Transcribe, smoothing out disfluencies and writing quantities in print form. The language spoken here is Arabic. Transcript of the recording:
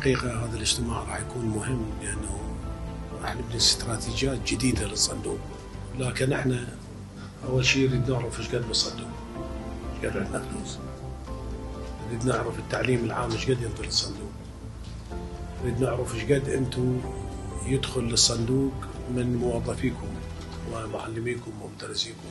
الحقيقة هذا الاجتماع راح يكون مهم لأنه راح نبني استراتيجيات جديدة للصندوق، لكن احنا أول شيء نريد نعرف ايش قد بالصندوق، ايش قد عندنا فلوس، نريد نعرف التعليم العام ايش قد ينطي للصندوق، نريد نعرف ايش قد انتم يدخل للصندوق من موظفيكم ومعلميكم ومدرسيكم.